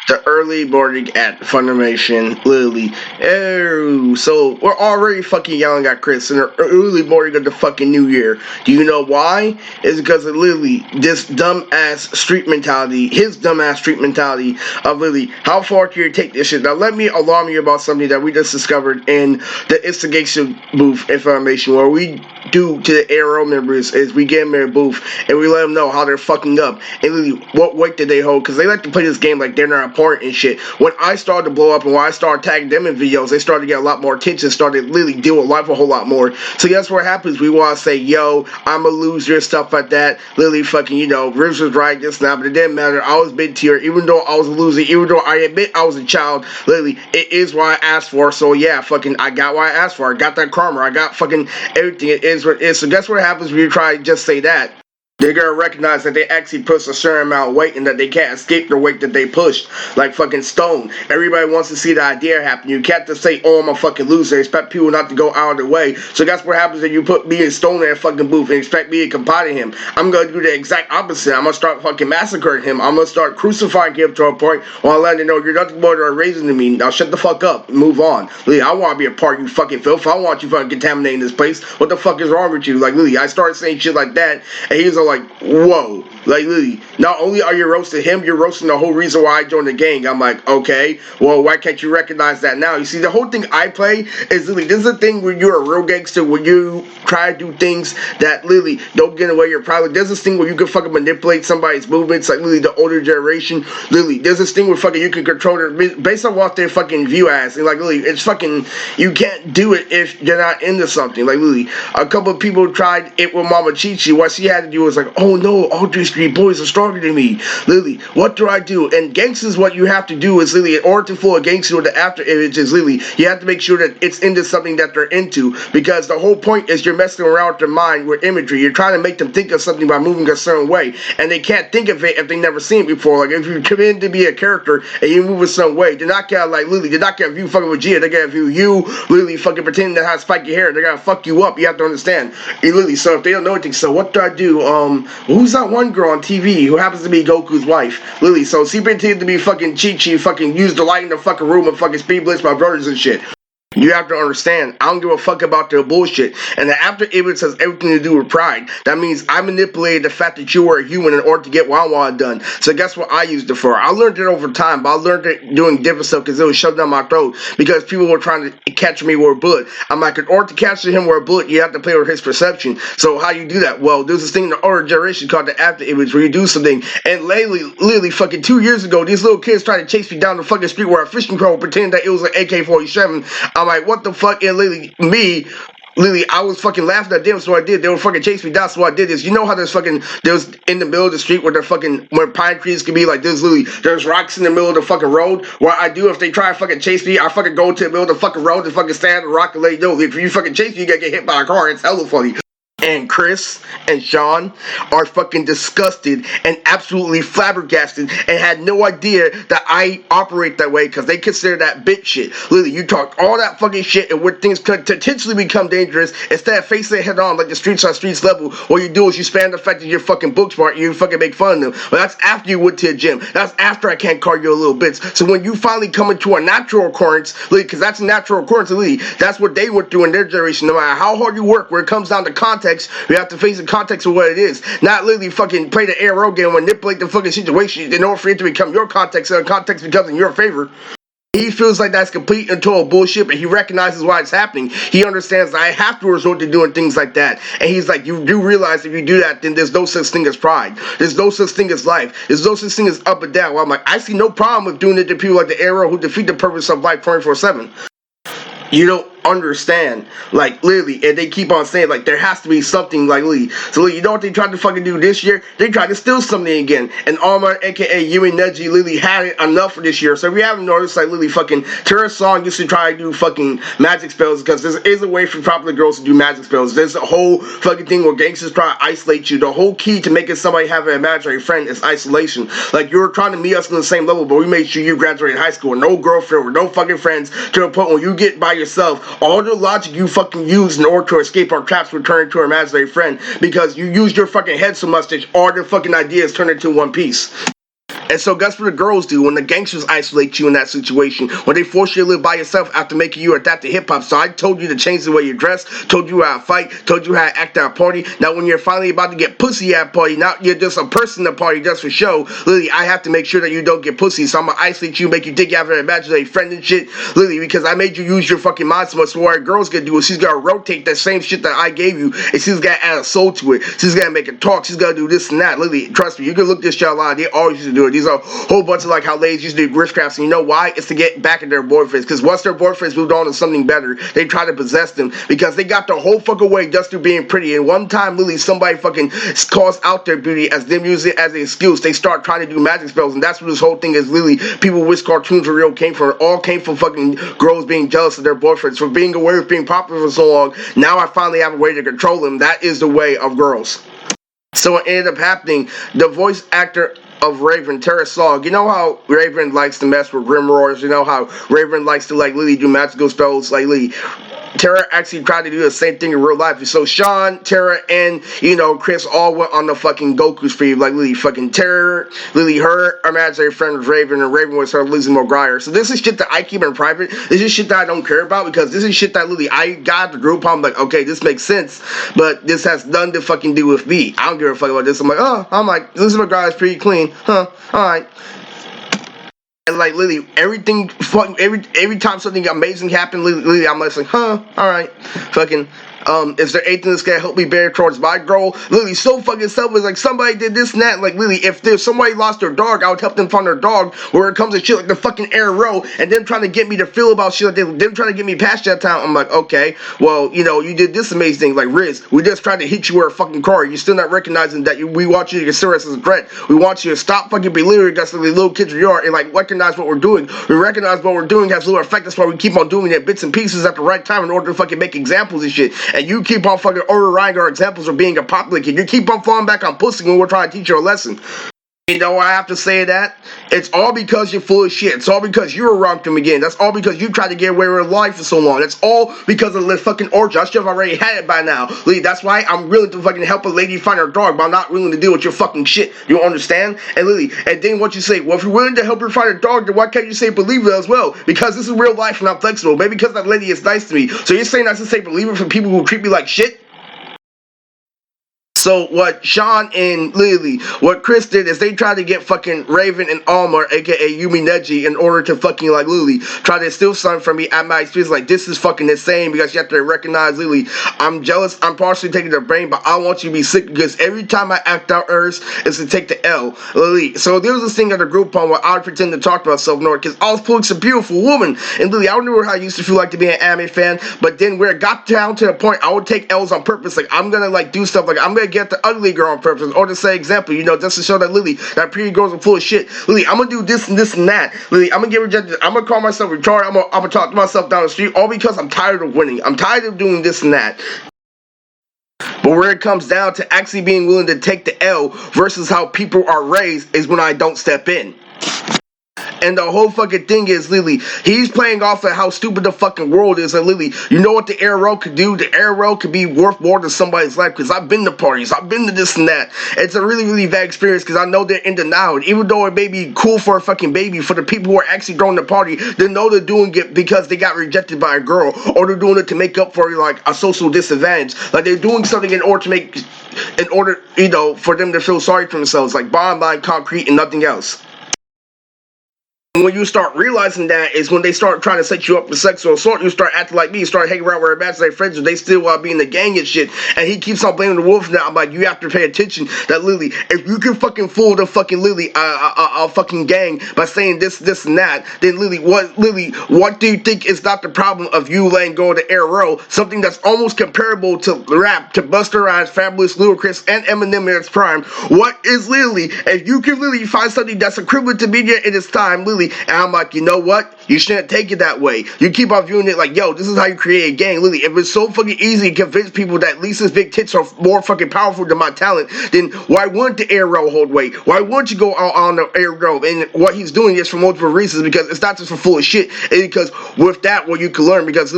The early morning at Funimation, literally. Oh, so we're already fucking yelling at Chris in the early morning of the fucking new year. Do you know why? It's because of literally this dumbass street mentality, his dumbass street mentality of literally how far can you take this shit? Now let me alarm you about something that we just discovered in the instigation booth in Funimation, where we do to the ARO members is we get them in a booth and we let them know how they're fucking up and literally what weight did they hold, because they like to play this game like they're not important and shit. When I started to blow up and when I started tagging them in videos, they started to get a lot more attention, started to literally deal with life a whole lot more. So guess what happens? We want to say, yo, I'm a loser, stuff like that. Literally fucking, Rivers was right just now, but it didn't matter. I was mid-tier, even though I was a loser, even though I admit I was a child. Literally, it is what I asked for. So yeah, fucking, I got what I asked for. I got that karma. I got fucking everything. It is what it is. So guess what happens when you try to just say that? They're gonna recognize that they actually push a certain amount of weight and that they can't escape the weight that they pushed. Like fucking stone. Everybody wants to see the idea happen. You can't just say, oh, I'm a fucking loser. Expect people not to go out of their way. So that's what happens when you put me and Stone in a fucking booth and expect me to compare to him. I'm gonna do the exact opposite. I'm gonna start fucking massacring him. I'm gonna start crucifying him to a point where I let him know you're nothing more than a raisin to me. Now shut the fuck up and move on. Lily, I want to be a part of you fucking filth. I want you fucking contaminating this place. What the fuck is wrong with you? Like, Lily, I started saying shit like that and he's all like, whoa, like literally, not only are you roasting him, you're roasting the whole reason why I joined the gang. I'm like, okay, well, why can't you recognize that now? You see, the whole thing I play is literally, this is a thing where you're a real gangster, when you try to do things that literally don't get away your pride. There's this thing where you can fucking manipulate somebody's movements, like literally the older generation. Literally, there's this thing where fucking you can control their, based on what their fucking view as. And like literally, it's fucking, you can't do it if you're not into something. Like literally, a couple of people tried it with Mama Chi-Chi. What she had to do was like, oh no, all three street boys are stronger than me. Literally, what do I do? And gangsters, what you have to do is literally, in order to fool a gangster with the after image is literally, you have to make sure that it's into something that they're into, because the whole point is you're messing around with their mind with imagery. You're trying to make them think of something by moving a certain way, and they can't think of it if they've never seen it before. Like if you come in to be a character and you move a certain way, they're not gonna like literally, they're not gonna view fucking Vegeta. They're gonna view you literally fucking pretending to have spiky hair. They're gonna fuck you up. You have to understand. And literally, so if they don't know anything, so what do I do? Who's that one girl on TV who happens to be Goku's wife? Lily. So she pretended to be fucking Chi-Chi, fucking use the light in the fucking room and fucking speed blitz my brothers and shit. You have to understand, I don't give a fuck about their bullshit. And the after image has everything to do with pride. That means I manipulated the fact that you were a human in order to get what I wanted done. So guess what I used it for? I learned it over time, but I learned it doing different stuff because it was shoved down my throat. Because people were trying to catch me with a bullet. I'm like, in order to catch him with a bullet, you have to play with his perception. So how you do that? Well, there's this thing in the older generation called the after image where you do something. And literally fucking 2 years ago, these little kids tried to chase me down the fucking street where a fishing pole pretending that it was an AK-47. I'm like, what the fuck? And literally, I was fucking laughing at them, so I did. They were fucking chasing me down, so I did this. You know how there's in the middle of the street where pine trees can be like, there's rocks in the middle of the fucking road. What I do if they try to fucking chase me, I fucking go to the middle of the fucking road and fucking stand on the rock and let you know, if you fucking chase me, you gotta get hit by a car. It's hella funny. And Chris and Sean are fucking disgusted and absolutely flabbergasted and had no idea that I operate that way because they consider that bitch shit. Literally, you talk all that fucking shit and where things could potentially become dangerous, instead of facing it head on like the streets on streets level, what you do is you span the fact that you're fucking book smart and you fucking make fun of them. But that's after you went to the gym. That's after I can't call you a little bitch. So when you finally come into a natural occurrence, because that's a natural occurrence, that's what they went through in their generation. No matter how hard you work, where it comes down to context, we have to face the context of what it is. Not literally fucking play the ARO game and manipulate the fucking situation in order for it to become your context, and the context becomes in your favor. He feels like that's complete and total bullshit, but he recognizes why it's happening. He understands that I have to resort to doing things like that. And he's like, you do realize if you do that, then there's no such thing as pride. There's no such thing as life. There's no such thing as up and down. Well, I'm like, I see no problem with doing it to people like the ARO who defeat the purpose of life 24/7. You don't understand, like literally, and they keep on saying like there has to be something, like literally. So you know what they tried to fucking do this year? They tried to steal something again, and Alma, aka you and Neji, literally had it enough for this year. So if you haven't noticed, like literally fucking Tara's song used to try to do fucking magic spells, because there is a way for popular girls to do magic spells. There's a whole fucking thing where gangsters try to isolate you. The whole key to making somebody have an imaginary friend is isolation. Like you were trying to meet us on the same level, but we made sure you graduated high school with no girlfriend, with no fucking friends, to the point where you get by yourself. All the logic you fucking use in order to escape our traps will turn into our imaginary friend, because you use your fucking head so much that all the fucking ideas turn into one piece. And so guess what the girls do when the gangsters isolate you in that situation, when they force you to live by yourself after making you adapt to hip-hop. So I told you to change the way you dress, told you how to fight, told you how to act at a party. Now when you're finally about to get pussy at a party, not you're just a person at a party just for show, literally I have to make sure that you don't get pussy. So I'm gonna isolate you, make you dig out of an imaginary friend and shit, literally, because I made you use your fucking mind so much. So what a girl's gonna do is she's gonna rotate that same shit that I gave you, and she's gonna add a soul to it. She's gonna make it talk, she's gonna do this and that. Literally, trust me, you can look this shit online, they always used to do it. These are a whole bunch of like how ladies used to do witchcrafts, and you know why? It's to get back at their boyfriends, because once their boyfriends moved on to something better, they try to possess them, because they got the whole fucking way just through being pretty. And one time, literally, somebody fucking calls out their beauty as them use it as an excuse. They start trying to do magic spells, and that's what this whole thing is. Literally, people wish cartoons were real came from. It all came from fucking girls being jealous of their boyfriends for being aware of being popular for so long. Now I finally have a way to control them. That is the way of girls. So it ended up happening. The voice actor of Raven, Tara Song, you know how Raven likes to mess with Rimroars, you know how Raven likes to like literally do magical spells, like literally Tara actually tried to do the same thing in real life. So Sean, Tara, and Chris all went on the fucking Goku spree. Like literally fucking Tara, literally her imaginary friend was Raven, and Raven was her Lizzie McGuire. So this is shit that I keep in private. This is shit that I don't care about, because this is shit that literally I got the group. I'm like, okay, this makes sense, but this has nothing to fucking do with me. I don't give a fuck about this. I'm like, Lizzie McGuire is pretty clean, huh? All right. And like literally everything, fucking every time something amazing happened, literally I'm just like, huh, all right, fucking. Is there anything that's gonna help me bear towards my goal? Literally, so fucking selfish. Like somebody did this and that. Like literally, if there's somebody lost their dog, I would help them find their dog. Where it comes to shit like the fucking arrow, and them trying to get me to feel about shit like them trying to get me past that time. I'm like, okay, well, you did this amazing thing. Like Riz, we just tried to hit you with a fucking car. You're still not recognizing that we want you to consider us as a threat. We want you to stop fucking belittling us like the little kids we are, and like recognize what we're doing. We recognize what we're doing has little effect. That's why we keep on doing it bits and pieces at the right time in order to fucking make examples and shit. And you keep on fucking overriding our examples of being a popular kid. You keep on falling back on pussy when we're trying to teach you a lesson. You know why I have to say that? It's all because you're full of shit. It's all because you were wrong to begin. That's all because you tried to get away with life for so long. That's all because of the fucking orgy. I should have already had it by now. Lee, that's why I'm willing to fucking help a lady find her dog, but I'm not willing to deal with your fucking shit. You understand? And Lily, and then what you say, well, if you're willing to help her find her dog, then why can't you say believe it as well? Because this is real life and I'm flexible. Maybe because that lady is nice to me. So you're saying I should say believe it for people who treat me like shit? So what Sean and Lily, what Chris did is they tried to get fucking Raven and Alma, aka Yumi Neji, in order to fucking like Lily try to steal something from me at my experience. Like this is fucking insane, because you have to recognize Lily. I'm jealous. I'm partially taking their brain, but I want you to be sick, because every time I act out hers is to take the L. Lily. So there was this thing at the group home where I would pretend to talk to myself north, because I was pulling some beautiful woman. And Lily, I don't know how I used to feel like to be an anime fan, but then where it got down to the point, I would take L's on purpose. Like I'm gonna like do stuff like I'm gonna get the ugly girl on purpose, or to say example, just to show that Lily, that pretty girls are full of shit. Lily, I'm gonna do this and this and that. Lily, I'm gonna get rejected. I'm gonna call myself retarded. I'm gonna talk to myself down the street, all because I'm tired of winning. I'm tired of doing this and that. But where it comes down to actually being willing to take the L versus how people are raised is when I don't step in. And the whole fucking thing is, Lily, he's playing off of how stupid the fucking world is. And Lily, you know what the arrow could do? The arrow could be worth more than somebody's life, because I've been to parties, I've been to this and that. It's a really, really bad experience, because I know they're in denial. And even though it may be cool for a fucking baby, for the people who are actually throwing the party, they know they're doing it because they got rejected by a girl, or they're doing it to make up for like a social disadvantage. Like they're doing something in order to make, for them to feel sorry for themselves, like bottom line, concrete, and nothing else. When you start realizing that is when they start trying to set you up for sexual assault, you start acting like me, you start hanging around with imaginary friends, and they still want to be in the gang and shit, and he keeps on blaming the wolf now. I'm like, you have to pay attention that Lily, if you can fucking fool the fucking Lily, fucking gang by saying this, and that, then Lily, what do you think is not the problem of you letting go of the arrow, something that's almost comparable to rap, to Busta Rhymes, Fabulous, Ludacris, and Eminem in its prime? What is Lily? If you can Lily find something that's equivalent to media in its time, Lily, literally, and I'm like, you know what? You shouldn't take it that way. You keep on viewing it like, yo, this is how you create a gang. Literally, if it's so fucking easy to convince people that Lisa's big tits are more fucking powerful than my talent, then why wouldn't the arrow hold weight? Why wouldn't you go on the arrow? And what he's doing is for multiple reasons, because it's not just for full of shit. It's because with that, what you can learn, because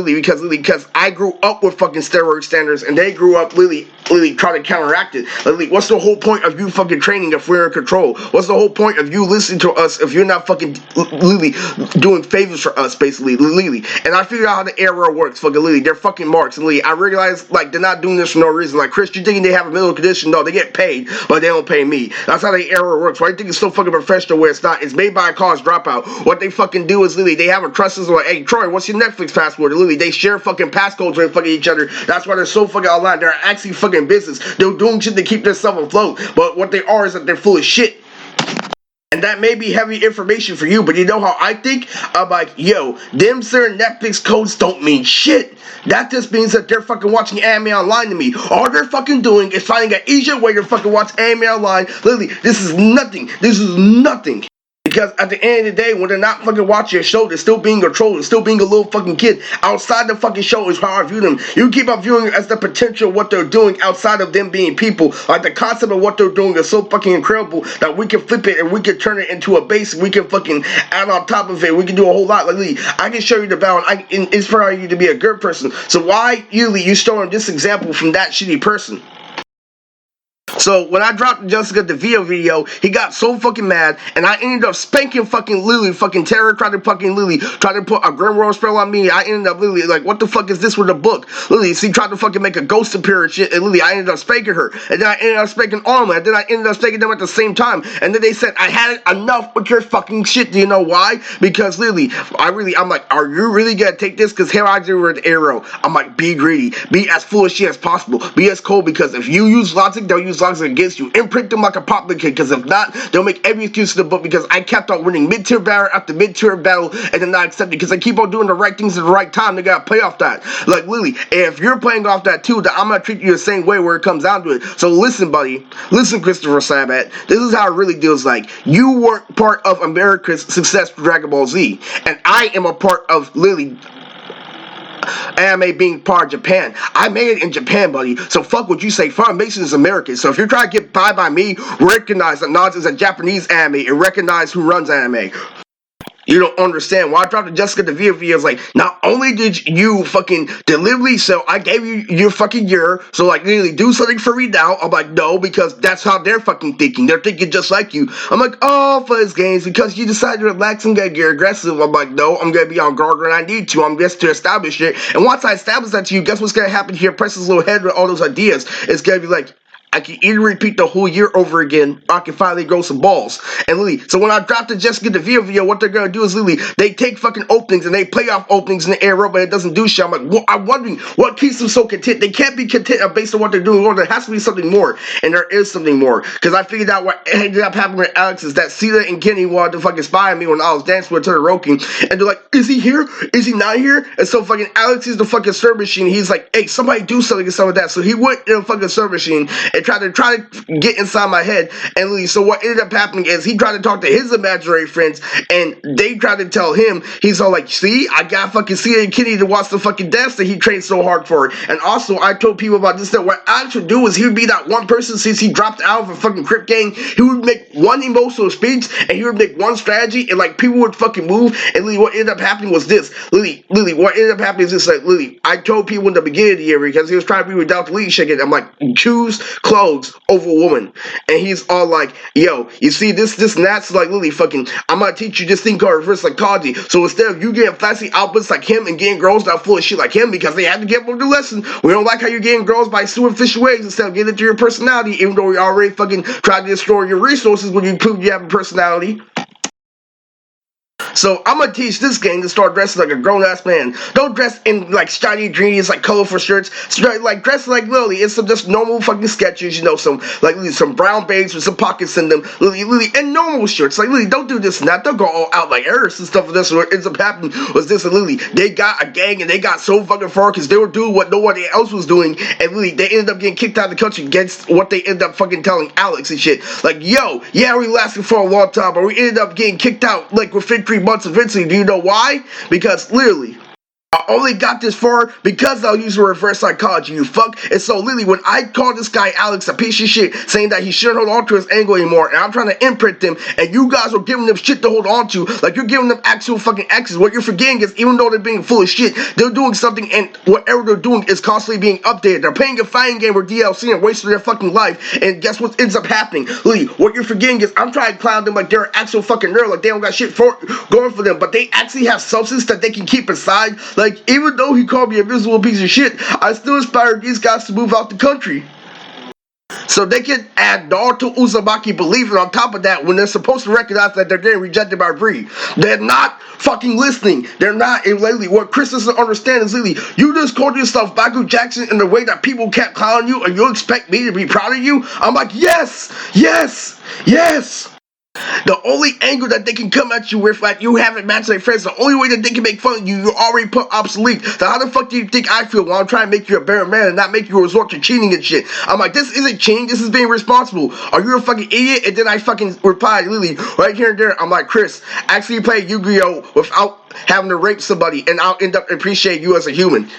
I grew up with fucking steroid standards, and they grew up literally trying to counteract it. Literally, what's the whole point of you fucking training if we're in control? What's the whole point of you listening to us if you're not fucking literally doing favors for us, basically, literally? And I figured out how the arrow works, fucking literally. They're fucking marks, and literally, I realized, like, they're not doing this for no reason. Like, Chris, you thinking they have a medical condition? No, they get paid, but they don't pay me. That's how the arrow works. Why do you think it's so fucking professional where it's not? It's made by a college dropout. What they fucking do is literally, they have a trust us like, hey, Troy, what's your Netflix password? Literally, they share fucking passcodes with fucking each other. That's why they're so fucking online. They're actually fucking business. They're doing shit to keep themselves afloat. But what they are is that they're full of shit. And that may be heavy information for you, but you know how I think? I'm like, yo, them certain Netflix codes don't mean shit. That just means that they're fucking watching anime online to me. All they're fucking doing is finding an easier way to fucking watch anime online. Literally, this is nothing. This is nothing. Because at the end of the day, when they're not fucking watching a show, they're still being a troll, they're still being a little fucking kid. Outside the fucking show is how I view them. You keep on viewing it as the potential of what they're doing outside of them being people. Like the concept of what they're doing is so fucking incredible that we can flip it and we can turn it into a base. We can fucking add on top of it. We can do a whole lot. Like, I can show you the balance. I can inspire you to be a good person. So why you showing this example from that shitty person? So when I dropped Jessica DeVille video, he got so fucking mad, and I ended up spanking fucking Lily, fucking Terror tried to fucking Lily, tried to put a Grimroll spell on me. I ended up Lily like, what the fuck is this with the book? Lily, she tried to fucking make a ghost appear and shit, and Lily, I ended up spanking her, and then I ended up spanking Alma, and then I ended up spanking them at the same time, and then they said, I had enough with your fucking shit. Do you know why? Because Lily, I'm like, are you really gonna take this? Because here I do with arrow. I'm like, be greedy, be as full of shit as possible, be as cold, because if you use logic, they'll use logic against you. Imprint them like a popular kid, because if not, they'll make every excuse in the book, because I kept on winning mid-tier battle after mid-tier battle and then not accepting, because I keep on doing the right things at the right time. They gotta play off that. Like, Lily, if you're playing off that too, then I'm gonna treat you the same way where it comes down to it. So listen, buddy. Listen, Christopher Sabat. This is how it really deals. Like, you weren't part of America's success for Dragon Ball Z, and I am a part of Lily anime being part of Japan. I made it in Japan, buddy. So fuck what you say. Funimation is American. So if you're trying to get by me, recognize that Nas is a Japanese anime and recognize who runs anime. You don't understand. Why I dropped the Jessica DeVille video is like, not only did you fucking deliberately, so I gave you your fucking year, so like, really do something for me now. I'm like, no, because that's how they're fucking thinking. They're thinking just like you. I'm like, oh, fuzz games, because you decided to relax and get aggressive. I'm like, no, I'm gonna be on guard when I need to. I'm just to establish it. And once I establish that to you, guess what's gonna happen here? Press his little head with all those ideas. It's gonna be like, I can either repeat the whole year over again, or I can finally grow some balls. And Lily, so when I drop the Jessica DeVille video, what they're gonna do is Lily, they take fucking openings and they play off openings in the arrow, but it doesn't do shit. I'm like, well, I'm wondering what keeps them so content. They can't be content based on what they're doing. Or there has to be something more, and there is something more. Because I figured out what ended up happening with Alex is that Sita and Kenny wanted to fucking spy on me when I was dancing with Todoroki, and they're like, is he here? Is he not here? And so fucking Alex is the fucking server machine. He's like, hey, somebody do something and some of that. So he went in the fucking server machine and tried to get inside my head. And Lily, so what ended up happening is he tried to talk to his imaginary friends, and they tried to tell him, he's all like, see, I got fucking Sita and Kenny to watch the fucking dance that he trained so hard for. And also, I told people about this, that what Alex would do is he would be that one person since he dropped out of a fucking Crip gang. He would make one emotional speech, and he would make one strategy, and like people would fucking move. And Lily, what ended up happening was this. Lily, what ended up happening is this, like, Lily, I told people in the beginning of the year, because he was trying to be without the lead shaking, I'm like, choose clothes over woman. And he's all like, yo, you see this and that's like, Lily, fucking, I'm gonna teach you this thing called reverse psychology. So instead of you getting flashy outputs like him and getting girls that full of shit like him, because they had to get more the lesson, we don't like how you're getting girls by superficial ways instead of getting into your personality, even though we already fucking tried to destroy your resources when you prove you have a personality. So I'm gonna teach this gang to start dressing like a grown-ass man. Don't dress in like shiny dreams, like colorful shirts. Like dress like Lily. It's some just normal fucking sketches, you know, some brown babes with some pockets in them, Lily, and normal shirts. Like Lily, don't do this and that. Don't go all out like Eris and stuff. This what ends up happening was this and Lily. They got a gang and they got so fucking far because they were doing what nobody else was doing, and Lily, they ended up getting kicked out of the country against what they ended up fucking telling Alex and shit. Like, yo, yeah, we lasted for a long time, but we ended up getting kicked out like within 3 months eventually. Do you know why? Because literally, I only got this far because I'll use reverse psychology, you fuck. And so, Lily, when I call this guy Alex a piece of shit, saying that he shouldn't hold on to his angle anymore, and I'm trying to imprint them, and you guys are giving them shit to hold on to, like you're giving them actual fucking actions. What you're forgetting is, even though they're being full of shit, they're doing something, and whatever they're doing is constantly being updated. They're playing a fighting game or DLC and wasting their fucking life, and guess what ends up happening? Lily, what you're forgetting is, I'm trying to clown them like they're an actual fucking nerd, like they don't got shit going for them, but they actually have substance that they can keep inside. Like, even though he called me a miserable piece of shit, I still inspired these guys to move out the country. So they can add Naruto Uzumaki believing on top of that when they're supposed to recognize that they're getting rejected by Bree. They're not fucking listening. They're not. And lately, what Chris doesn't understand is, Lily, you just called yourself Michael Jackson in the way that people kept calling you, and you expect me to be proud of you? I'm like, yes, yes, yes. The only angle that they can come at you with, like, you haven't matched their friends, the only way that they can make fun of you, you're already put obsolete. So how the fuck do you think I feel when I'm trying to make you a better man and not make you resort to cheating and shit? I'm like, this isn't cheating, this is being responsible. Are you a fucking idiot? And then I fucking reply, Lily, right here and there, I'm like, Chris, actually play Yu-Gi-Oh! Without having to rape somebody, and I'll end up appreciating you as a human.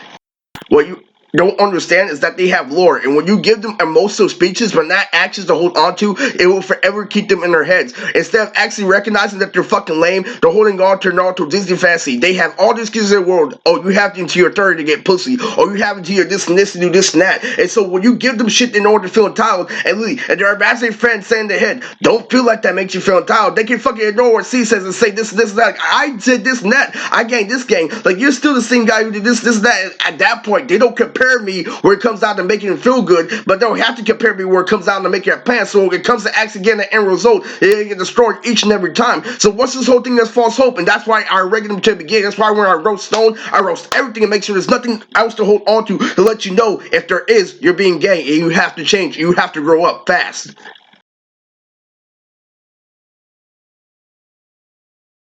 What you don't understand is that they have lore, and when you give them emotional speeches but not actions to hold on to, it will forever keep them in their heads. Instead of actually recognizing that they're fucking lame, they're holding on to Naruto Disney fantasy. They have all these kids in the world. Oh, you have until you're 30 to get pussy. Oh, you have until you're this and this to do this and that. And so when you give them shit in order to feel entitled, and they're imagining friends saying in their head, don't feel like that makes you feel entitled. They can fucking ignore what C says and say this and this and that. Like, I said this and that. I gained this game. Like, you're still the same guy who did this and that. And at that point, they don't compare me where it comes down to making them feel good, but they don't have to compare me where it comes down to making a plan. So when it comes to actually getting the end result, they get destroyed each and every time. So what's this whole thing that's false hope? And that's why I regulate them to the beginning. That's why when I roast Stone, I roast everything and make sure there's nothing else to hold on to let you know if there is, you're being gay and you have to change. You have to grow up fast.